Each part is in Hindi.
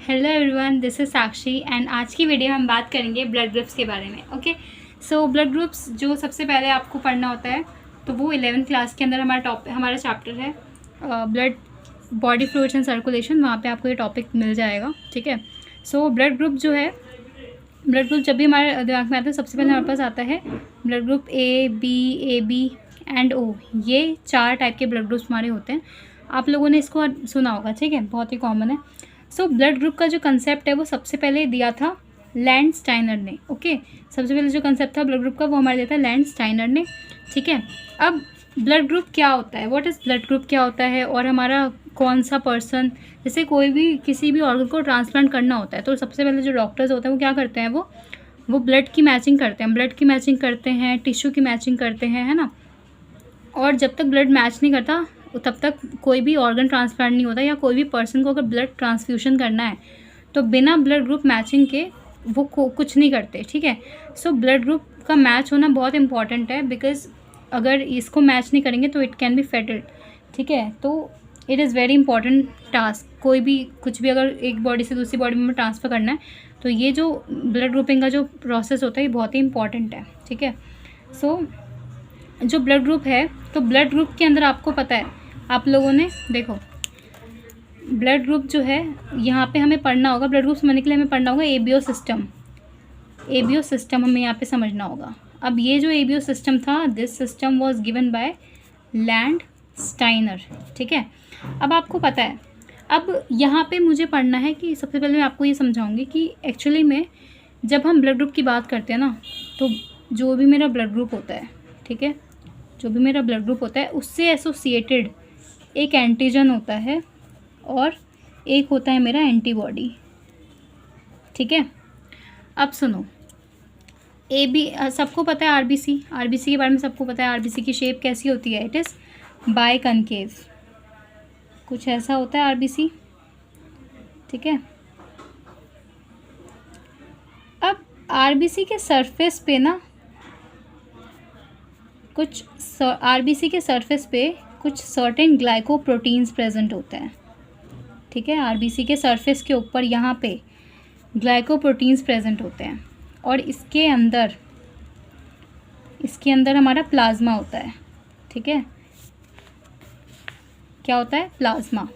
Hello everyone, this is Sakshi and आज की वीडियो में हम बात करेंगे ब्लड ग्रुप्स के बारे में। ओके, सो ब्लड ग्रुप्स जो सबसे पहले आपको पढ़ना होता है तो वो 11th क्लास के अंदर हमारा चैप्टर है blood body fluids and circulation. वहाँ पे आपको ये टॉपिक मिल जाएगा। ठीक है, सो ब्लड ग्रुप जो है, ब्लड ग्रुप जब भी हमारे दिमाग में आता है सबसे पहले हमारे पास आता है blood group A B and O. ये 4 टाइप के ब्लड ग्रुप्स हमारे होते हैं। आप लोगों ने इसको सुना होगा, ठीक है, बहुत ही कॉमन है। सो ब्लड ग्रुप का जो कंसेप्ट है वो सबसे पहले दिया था लैंडस्टाइनर ने। ओके, सबसे पहले जो कंसेप्ट था ब्लड ग्रुप का वो हमारे दिया था लैंडस्टाइनर ने। ठीक है, अब ब्लड ग्रुप क्या होता है, व्हाट इज़ ब्लड ग्रुप क्या होता है, और हमारा कौन सा पर्सन, जैसे कोई भी किसी भी ऑर्गन को ट्रांसप्लांट करना होता है तो सबसे पहले जो डॉक्टर्स होते हैं वो क्या करते हैं, वो ब्लड की मैचिंग करते हैं, ब्लड की मैचिंग करते हैं, टिश्यू की मैचिंग करते हैं, है ना। और जब तक ब्लड मैच नहीं करता तब तक कोई भी ऑर्गन ट्रांसप्लांट नहीं होता, या कोई भी पर्सन को अगर ब्लड ट्रांसफ्यूशन करना है तो बिना ब्लड ग्रुप मैचिंग के वो कुछ नहीं करते। ठीक है, सो ब्लड ग्रुप का मैच होना बहुत इंपॉर्टेंट है, बिकॉज अगर इसको मैच नहीं करेंगे तो इट कैन बी फेटल। ठीक है, तो it is very important task. कोई भी कुछ भी अगर एक बॉडी से दूसरी बॉडी में ट्रांसफ़र करना है तो ये जो ब्लड ग्रुपिंग का जो प्रोसेस होता है ये बहुत ही इंपॉर्टेंट है। ठीक है, सो जो ब्लड ग्रुप है, तो ब्लड ग्रुप के अंदर आपको पता है, आप लोगों ने देखो ब्लड ग्रुप जो है यहाँ पे हमें पढ़ना होगा, ब्लड ग्रुप समझने के लिए हमें पढ़ना होगा एबीओ सिस्टम हमें यहाँ पे समझना होगा। अब ये जो एबीओ सिस्टम था, this system was given by Landsteiner. ठीक है, अब आपको पता है, अब यहाँ पे मुझे पढ़ना है कि सबसे पहले मैं आपको ये समझाऊंगी कि एक्चुअली में जब हम ब्लड ग्रुप की बात करते हैं ना, तो जो भी मेरा ब्लड ग्रुप होता है, ठीक है, जो भी मेरा ब्लड ग्रुप होता है उससे एसोसिएटेड एक एंटीजन होता है और एक होता है मेरा एंटीबॉडी। ठीक है, अब सुनो, ए बी सबको पता है, आरबीसी के बारे में सबको पता है। आरबीसी की शेप कैसी होती है, इट इज़ बाय कनकेव, कुछ ऐसा होता है आरबीसी। ठीक है, अब आरबीसी के सरफेस पे ना आरबीसी के सरफेस पे कुछ सर्टेन ग्लाइकोप्रोटीन्स प्रेजेंट होते हैं। ठीक है, आरबीसी के सरफेस के ऊपर यहाँ पे ग्लाइकोप्रोटीन्स प्रेजेंट होते हैं और इसके अंदर हमारा प्लाज्मा होता है। ठीक है, क्या होता है, प्लाज्मा।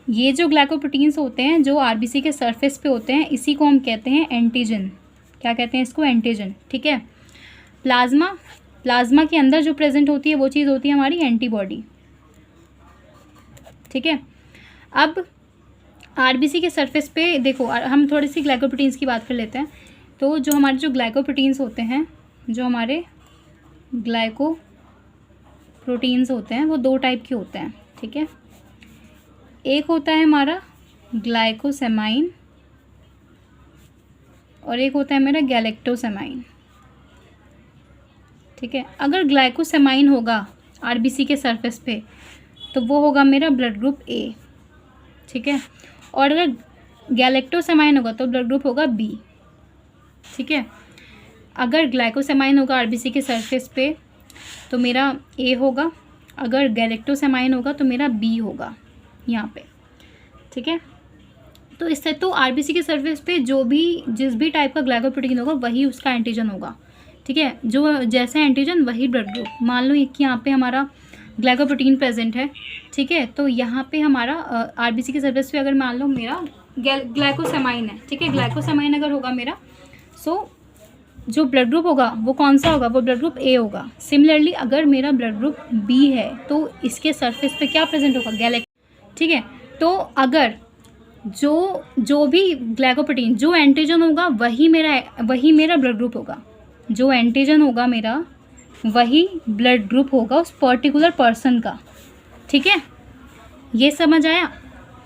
ये जो ग्लाइकोप्रोटीन्स होते हैं जो आरबीसी के सरफेस पे होते हैं, इसी को हम कहते हैं एंटीजन। क्या कहते हैं इसको, एंटीजन। ठीक है, प्लाज्मा के अंदर जो प्रेजेंट होती है वो चीज़ होती है हमारी एंटीबॉडी। ठीक है, अब आरबीसी के सरफेस पे देखो, हम थोड़ी सी ग्लाइकोप्रोटीन्स की बात कर लेते हैं। तो जो हमारे जो ग्लाइकोप्रोटीन्स होते हैं, वो 2 टाइप के होते हैं। ठीक है, एक होता है हमारा ग्लाइकोसेमाइन और एक होता है मेरा गैलेक्टोसेमाइन। ठीक है, अगर ग्लाइकोसेमाइन होगा आरबीसी के सरफेस पे तो वो होगा मेरा ब्लड ग्रुप ए। ठीक है, और अगर गैलेक्टोसेमाइन होगा तो ब्लड ग्रुप होगा बी। ठीक है, अगर ग्लाइकोसेमाइन होगा आरबीसी के सरफेस पे तो मेरा ए होगा, अगर गैलेक्टोसेमाइन होगा तो मेरा बी होगा यहाँ पे। ठीक है, तो इससे तो आरबीसी के सरफेस पे जिस भी टाइप का ग्लाइकोप्रोटीन होगा वही उसका एंटीजन होगा। ठीक है, जो जैसा एंटीजन वही ब्लड ग्रुप। मान लो कि यहाँ पे हमारा ग्लाइकोप्रोटीन प्रेजेंट है। ठीक है, तो यहाँ पे हमारा आरबीसी के सरफेस पे अगर मान लो मेरा ग्लाइकोसेमाइन है, ठीक है, ग्लाइकोसेमाइन अगर होगा मेरा, सो जो ब्लड ग्रुप होगा वो कौन सा होगा, वो ब्लड ग्रुप ए होगा। सिमिलरली अगर मेरा ब्लड ग्रुप बी है तो इसके सरफेस पे क्या प्रेजेंट होगा, ठीक है, तो अगर जो भी ग्लाइकोप्रोटीन जो एंटीजन होगा वही मेरा ब्लड ग्रुप होगा। जो एंटीजन होगा मेरा वही ब्लड ग्रुप होगा उस पर्टिकुलर पर्सन का। ठीक है, ये समझ आया।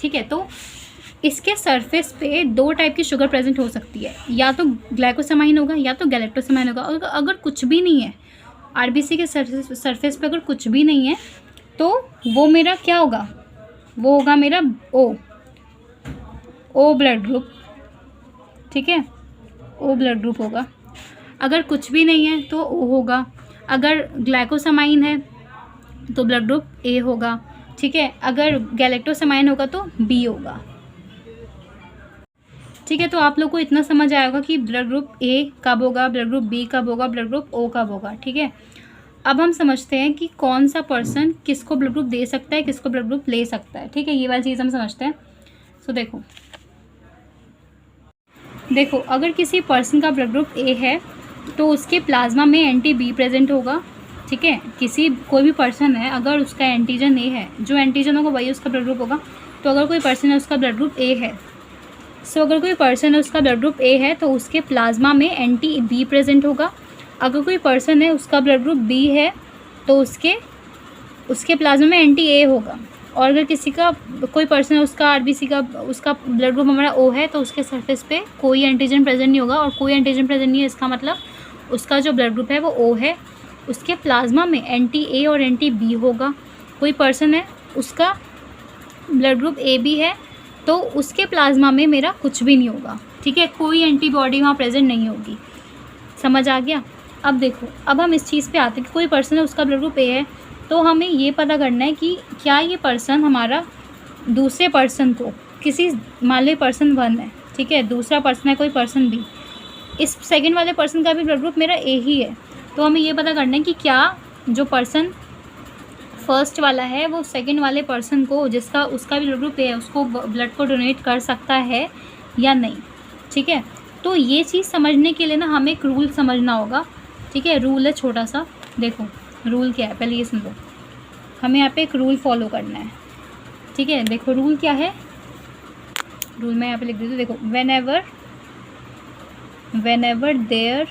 ठीक है, तो इसके सरफेस पे 2 टाइप की शुगर प्रेजेंट हो सकती है, या तो ग्लाइकोसेमाइन होगा या तो गैलेक्टोसेमाइन होगा। अगर कुछ भी नहीं है आरबीसी के सरफेस पे, अगर कुछ भी नहीं है तो वो मेरा क्या होगा, वो होगा मेरा ओ ब्लड ग्रुप। ठीक है, ओ ब्लड ग्रुप होगा। अगर कुछ भी नहीं है तो ओ होगा, अगर ग्लाइकोसेमाइन है तो ब्लड ग्रुप ए होगा। ठीक है, अगर गैलेक्टोसेमाइन होगा तो बी होगा। ठीक है, तो आप लोग को इतना समझ आएगा कि ब्लड ग्रुप ए कब होगा, ब्लड ग्रुप बी कब होगा, ब्लड ग्रुप ओ कब होगा। ठीक है, अब हम समझते हैं कि कौन सा पर्सन किसको ब्लड ग्रुप दे सकता है, किसको ब्लड ग्रुप ले सकता है। ठीक है, ये वाली चीज़ हम समझते हैं। सो देखो अगर किसी पर्सन का ब्लड ग्रुप ए है तो उसके प्लाज्मा में एंटी बी प्रेजेंट होगा। ठीक है, कोई भी पर्सन है अगर उसका एंटीजन ए है, जो एंटीजन होगा वही उसका ब्लड ग्रुप होगा। तो अगर कोई पर्सन है उसका ब्लड ग्रुप ए है, अगर कोई पर्सन है उसका ब्लड ग्रुप ए है तो उसके प्लाज्मा में एंटी बी प्रेजेंट होगा। अगर कोई पर्सन है उसका ब्लड ग्रुप बी है तो उसके प्लाज्मा में एंटी ए होगा। और अगर कोई पर्सन है उसका आरबीसी का उसका ब्लड ग्रुप हमारा ओ है तो उसके सरफेस पे कोई एंटीजन प्रेजेंट नहीं होगा। और कोई एंटीजन प्रेजेंट नहीं है इसका मतलब उसका जो ब्लड ग्रुप है वो ओ है, उसके प्लाज्मा में एंटी ए और एंटी बी होगा। कोई पर्सन है उसका ब्लड ग्रुप ए बी है तो उसके प्लाज्मा में मेरा कुछ भी नहीं होगा। ठीक है, कोई एंटीबॉडी वहाँ प्रेजेंट नहीं होगी। समझ आ गया। अब देखो, अब हम इस चीज़ पे आते हैं कि कोई पर्सन है उसका ब्लड ग्रुप ए है तो हमें ये पता करना है कि क्या ये पर्सन हमारा दूसरे पर्सन को मान लो पर्सन 1 है, ठीक है, दूसरा पर्सन है कोई पर्सन बी, इस सेकंड वाले पर्सन का भी ब्लड ग्रुप मेरा ए ही है। तो हमें ये पता करना है कि क्या जो पर्सन फर्स्ट वाला है वो सेकंड वाले पर्सन को उसका भी ब्लड ग्रुप ए है उसको ब्लड को डोनेट कर सकता है या नहीं। ठीक है, तो ये चीज़ समझने के लिए ना हमें एक रूल समझना होगा। ठीक है, रूल है छोटा सा। देखो रूल क्या है, पहले ये सुन लो। हमें यहाँ पे एक रूल फॉलो करना है। ठीक है, देखो रूल क्या है, रूल मैं यहाँ पे लिख देती हूँ। देखो, whenever there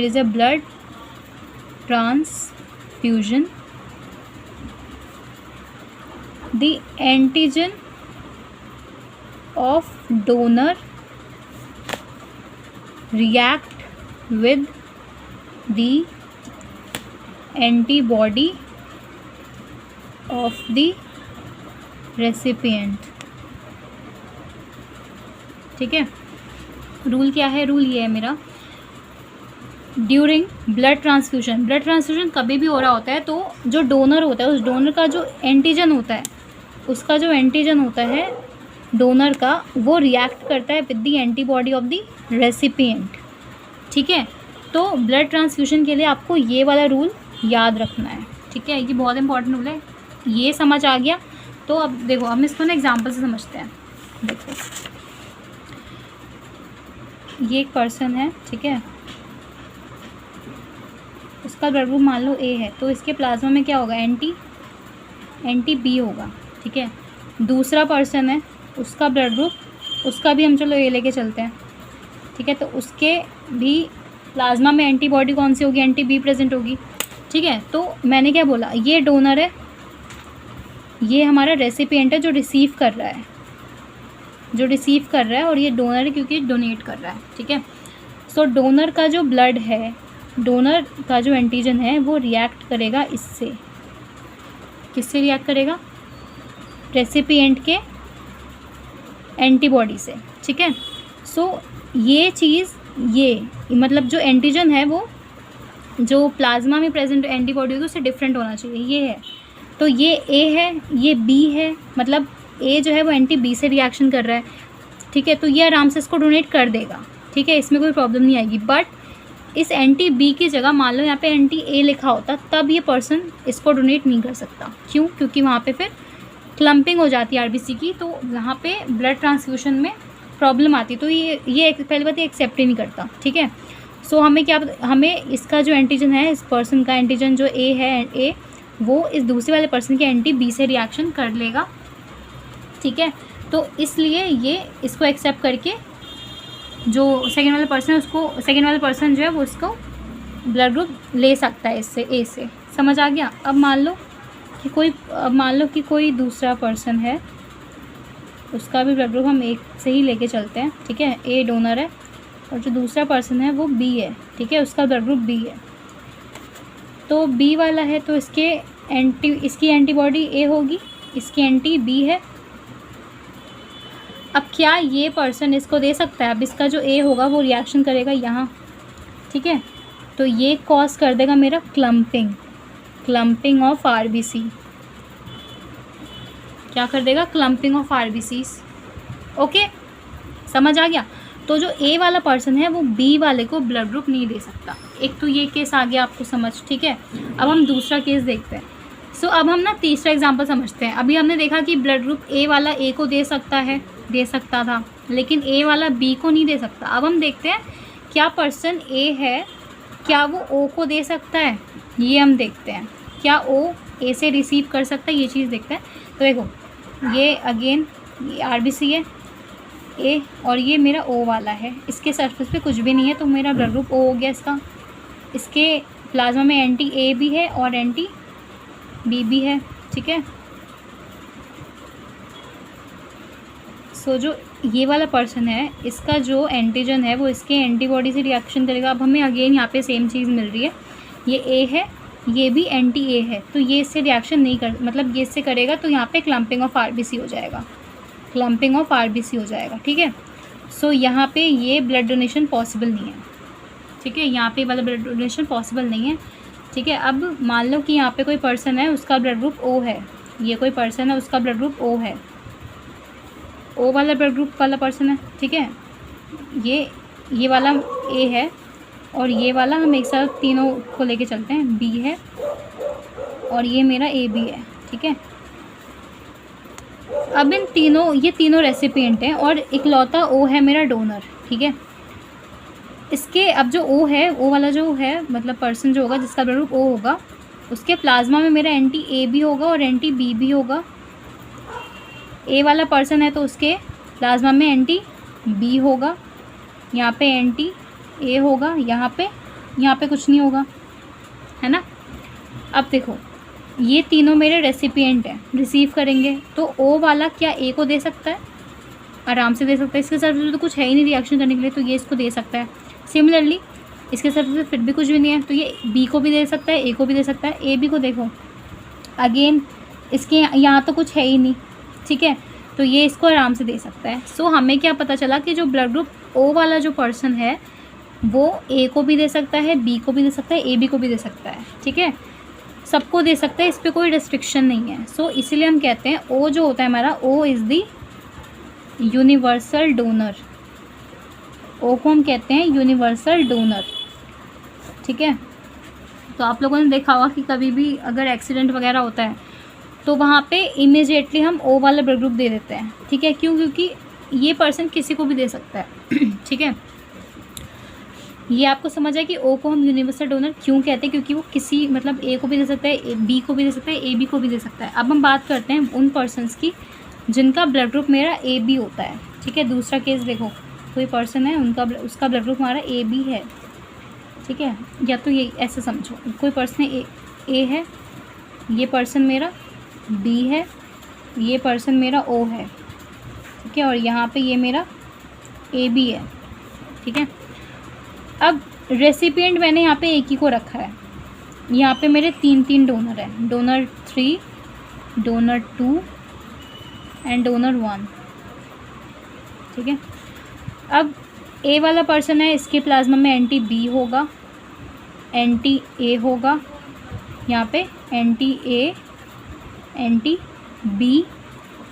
is a blood transfusion, the antigen of donor react with the antibody of the recipient। ठीक है, रूल क्या है, रूल ये है मेरा, ड्यूरिंग ब्लड ट्रांसफ्यूजन कभी भी हो रहा होता है तो जो डोनर होता है उस डोनर का जो एंटीजन होता है उसका जो एंटीजन होता है डोनर का वो रिएक्ट करता है with the antibody of the recipient. ठीक है, तो ब्लड ट्रांसफ्यूजन के लिए आपको ये वाला रूल याद रखना है। ठीक है, ये बहुत इंपॉर्टेंट रूल है। ये समझ आ गया तो अब देखो हम इसको ना एग्जांपल से समझते हैं। देखो ये एक पर्सन है, ठीक है, उसका ब्लड ग्रुप मान लो ए है तो इसके प्लाज्मा में क्या होगा, एंटी बी होगा। ठीक है, दूसरा पर्सन है उसका ब्लड ग्रुप, उसका भी हम चलो ए लेके चलते हैं। ठीक है, तो उसके भी प्लाज्मा में एंटीबॉडी कौन सी होगी, एंटी बी प्रेजेंट होगी। ठीक है, तो मैंने क्या बोला, ये डोनर है, ये हमारा रेसिपिएंट है जो रिसीव कर रहा है, और ये डोनर है क्योंकि डोनेट कर रहा है। ठीक है, सो डोनर का जो ब्लड है, डोनर का जो एंटीजन है वो रिएक्ट करेगा इससे, किससे रिएक्ट करेगा, रेसिपिएंट के एंटीबॉडी से। ठीक है, सो ये चीज़, ये मतलब जो एंटीजन है वो जो प्लाज्मा में प्रेजेंट एंटीबॉडी होगी उससे डिफरेंट होना चाहिए, ये है। तो ये ए है, ये बी है, मतलब ए जो है वो एंटी बी से रिएक्शन कर रहा है। ठीक है, तो ये आराम से इसको डोनेट कर देगा। ठीक है, इसमें कोई प्रॉब्लम नहीं आएगी। बट इस एंटी बी की जगह मान लो यहाँ पे एंटी ए लिखा होता तब ये पर्सन इसको डोनेट नहीं कर सकता। क्यों, क्योंकि वहाँ पे फिर क्लम्पिंग हो जाती है आरबीसी की, तो वहाँ पे ब्लड ट्रांसफ्यूजन में प्रॉब्लम आती है। तो ये पहली बात ये एक्सेप्ट ही नहीं करता। ठीक है, सो हमें इसका जो एंटीजन है, इस पर्सन का एंटीजन जो ए है, ए वो इस दूसरे वाले पर्सन के एंटी बी से रिएक्शन कर लेगा। ठीक है, तो इसलिए ये इसको एक्सेप्ट करके जो सेकेंड वाला पर्सन है उसको, सेकेंड वाला पर्सन जो है वो इसको ब्लड ग्रुप ले सकता है इससे, ए से। समझ आ गया। अब मान लो कि कोई दूसरा पर्सन है, उसका भी ब्लड ग्रुप हम एक से ही लेके चलते हैं। ठीक है, ए डोनर है और जो दूसरा पर्सन है वो बी है। ठीक है, उसका ब्लड ग्रुप बी है, तो बी वाला है तो इसकी एंटीबॉडी ए होगी, इसकी एंटी बी है। अब क्या ये पर्सन इसको दे सकता है, अब इसका जो ए होगा वो रिएक्शन करेगा यहाँ। ठीक है, तो ये कॉज कर देगा मेरा क्लम्पिंग ऑफ आरबीसी। क्या कर देगा, क्लम्पिंग ऑफ आरबीसीज। ओके, समझ आ गया। तो जो ए वाला पर्सन है वो बी वाले को ब्लड ग्रुप नहीं दे सकता। एक तो ये केस आ गया आपको समझ, ठीक है। अब हम दूसरा केस देखते हैं। सो अब हम ना तीसरा एग्जांपल समझते हैं। अभी हमने देखा कि ब्लड ग्रुप ए वाला ए को दे सकता है, दे सकता था, लेकिन ए वाला बी को नहीं दे सकता। अब हम देखते हैं क्या पर्सन ए है, क्या वो ओ को दे सकता है, ये हम देखते हैं। क्या ओ ए से रिसीव कर सकता है, ये चीज़ देखते हैं। तो देखो ये अगेन ये आरबीसी है ए और ये मेरा ओ वाला है, इसके सरफेस पे कुछ भी नहीं है, तो मेरा ब्लड ग्रुप ओ हो गया इसका। इसके प्लाज्मा में एंटी ए भी है और एंटी बी भी है, ठीक है। सो जो ये वाला पर्सन है इसका जो एंटीजन है वो इसके एंटीबॉडी से रिएक्शन करेगा। अब हमें अगेन यहाँ पे सेम चीज़ मिल रही है, ये ए है, ये भी एंटी ए है, तो ये इससे रिएक्शन नहीं कर, मतलब ये इससे करेगा तो यहाँ पे क्लम्पिंग ऑफ आरबीसी हो जाएगा, क्लम्पिंग ऑफ आरबीसी हो जाएगा, ठीक है। सो यहाँ पे ये ब्लड डोनेशन पॉसिबल नहीं है, ठीक है, यहाँ पे वाला ब्लड डोनेशन पॉसिबल नहीं है, ठीक है। अब मान लो कि यहाँ पे कोई पर्सन है उसका ब्लड ग्रुप ओ है, ये कोई पर्सन है उसका ब्लड ग्रुप ओ है, ओ वाला ब्लड ग्रुप वाला पर्सन है, ठीक है। ये वाला ए है और ये वाला हम एक साथ तीनों को लेके चलते हैं, बी है और ये मेरा ए बी है, ठीक है। अब इन तीनों, ये तीनों रेसिपिएंट हैं और इकलौता ओ है मेरा डोनर, ठीक है। इसके अब जो ओ है, ओ वाला जो है मतलब पर्सन जो होगा जिसका ब्लड ग्रुप ओ होगा, उसके प्लाज्मा में मेरा एंटी ए भी होगा और एंटी बी भी होगा। ए वाला पर्सन है तो उसके प्लाज्मा में एंटी बी होगा, यहाँ पे एंटी ए होगा, यहाँ पे कुछ नहीं होगा, है ना। अब देखो ये तीनों मेरे रेसिपिएंट हैं, रिसीव करेंगे, तो ओ वाला क्या ए को दे सकता है, आराम से दे सकता है, इसके साथ तो कुछ है ही नहीं रिएक्शन करने के लिए, तो ये इसको दे सकता है। सिमिलरली इसके साथ फिर भी कुछ भी नहीं है, तो ये बी को भी दे सकता है, ए को भी दे सकता है। ए बी को देखो अगेन इसके यहाँ तो कुछ है ही नहीं, ठीक है, तो ये इसको आराम से दे सकता है। सो हमें क्या पता चला कि जो ब्लड ग्रुप ओ वाला जो पर्सन है वो ए को भी दे सकता है, बी को भी दे सकता है, ए बी को भी दे सकता है, ठीक है, सबको दे सकता है, इस पर कोई रिस्ट्रिक्शन नहीं है। सो इसीलिए हम कहते हैं ओ जो होता है हमारा, O is the universal donor, O को हम कहते हैं यूनिवर्सल डोनर, ठीक है। तो आप लोगों ने देखा होगा कि कभी भी अगर एक्सीडेंट वगैरह होता है तो वहाँ पे इमीडिएटली हम ओ वाला ब्लड ग्रुप दे देते हैं, ठीक है। क्यों? क्योंकि ये पर्सन किसी को भी दे सकता है ठीक है। ये आपको समझ आए कि ओ को हम यूनिवर्सल डोनर क्यों कहते हैं, क्योंकि वो किसी मतलब ए को भी दे सकता है, बी को भी दे सकता है, ए बी को भी दे सकता है। अब हम बात करते हैं उन पर्सनस की जिनका ब्लड ग्रुप मेरा ए बी होता है, ठीक है। दूसरा केस देखो, कोई पर्सन है उसका ब्लड ग्रुप हमारा ए बी है, ठीक है, या तो ये ऐसे समझो, कोई पर्सन ए है, ये पर्सन मेरा बी है, ये पर्सन मेरा ओ है, ठीक है, और यहाँ पे ये मेरा ए बी है, ठीक है। अब रेसिपिएंट मैंने यहाँ पे एक ही को रखा है, यहाँ पे मेरे तीन डोनर हैं, डोनर 3, डोनर 2 एंड डोनर 1, ठीक है। अब ए वाला पर्सन है, इसके प्लाज्मा में एंटी बी होगा, एंटी ए होगा, यहाँ पे एंटी ए, एंटी बी,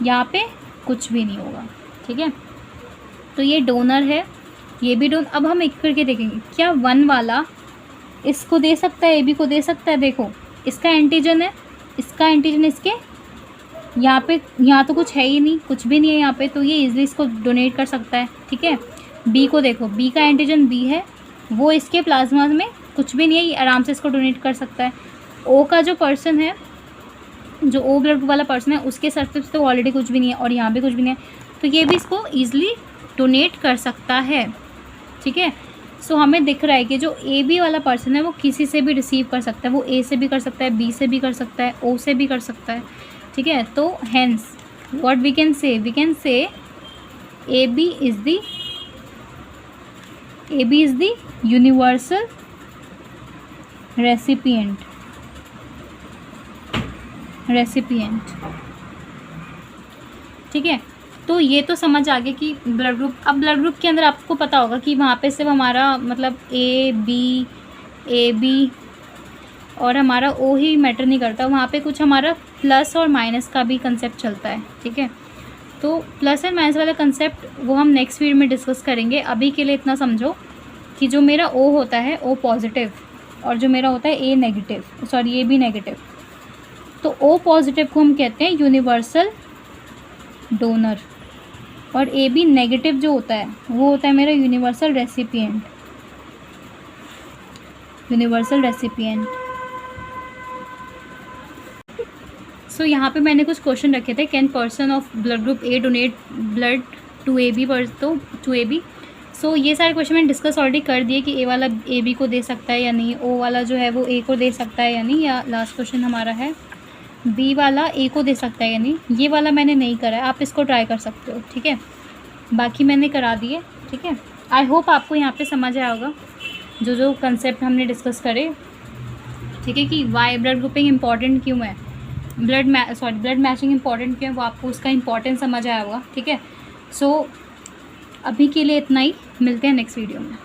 यहाँ पे कुछ भी नहीं होगा, ठीक है। तो ये डोनर है, ये भी डोनर। अब हम एक करके देखेंगे, क्या 1 वाला इसको दे सकता है, ए बी को दे सकता है। देखो इसका एंटीजन है, इसका एंटीजन इसके यहाँ तो कुछ है ही नहीं, कुछ भी नहीं है यहाँ पे, तो ये इजीली इसको डोनेट कर सकता है, ठीक है। बी को देखो, बी का एंटीजन बी है, वो इसके प्लाज्मा में कुछ भी नहीं है, ये आराम से इसको डोनेट कर सकता है। ओ का जो पर्सन है, जो ओ ब्लड वाला पर्सन है, उसके सरफेस तो ऑलरेडी कुछ भी नहीं है और यहाँ भी कुछ भी नहीं है, तो ये भी इसको ईजिली डोनेट कर सकता है, ठीक है। सो हमें दिख रहा है कि जो ए बी वाला पर्सन है वो किसी से भी रिसीव कर सकता है, वो ए से भी कर सकता है, बी से भी कर सकता है, ओ से भी कर सकता है, ठीक है। तो hence what we can say A B is the universal recipient, ठीक है। तो ये तो समझ आ गया कि ब्लड ग्रुप, अब ब्लड ग्रुप के अंदर आपको पता होगा कि वहाँ पे सिर्फ हमारा मतलब ए बी और हमारा ओ ही मैटर नहीं करता, वहाँ पे कुछ हमारा प्लस और माइनस का भी कंसेप्ट चलता है, ठीक है। तो प्लस एंड माइनस वाला कंसेप्ट वो हम नेक्स्ट वीडियो में डिस्कस करेंगे। अभी के लिए इतना समझो कि जो मेरा O होता है O पॉजिटिव और जो मेरा होता है A नेगेटिव, सॉरी ये भी नेगेटिव, तो O पॉजिटिव को हम कहते हैं यूनिवर्सल डोनर और ए बी नेगेटिव जो होता है वो होता है मेरा यूनिवर्सल रेसिपिएंट। सो यहाँ पे मैंने कुछ क्वेश्चन रखे थे। Can person of blood group A donate blood to A B to A B. So ये सारे क्वेश्चन मैंने डिस्कस ऑलरेडी कर दिए कि ए वाला ए बी को दे सकता है या नहीं, ओ वाला जो है वो ए को दे सकता है या नहीं, या लास्ट क्वेश्चन हमारा है बी वाला ए को दे सकता है या नहीं। ये वाला मैंने नहीं करा है, आप इसको ट्राई कर सकते हो, ठीक है। बाकी मैंने करा दिए, ठीक है। आई होप आपको यहाँ पे समझ आया होगा जो जो कंसेप्ट हमने डिस्कस करे, ठीक है, कि वाई ब्लड ग्रुपिंग इंपॉर्टेंट क्यों है, ब्लड मैचिंग इंपॉर्टेंट क्यों है, वो आपको उसका इंपॉर्टेंस समझ आया होगा, ठीक है। सो अभी के लिए इतना ही, मिलते हैं नेक्स्ट वीडियो में।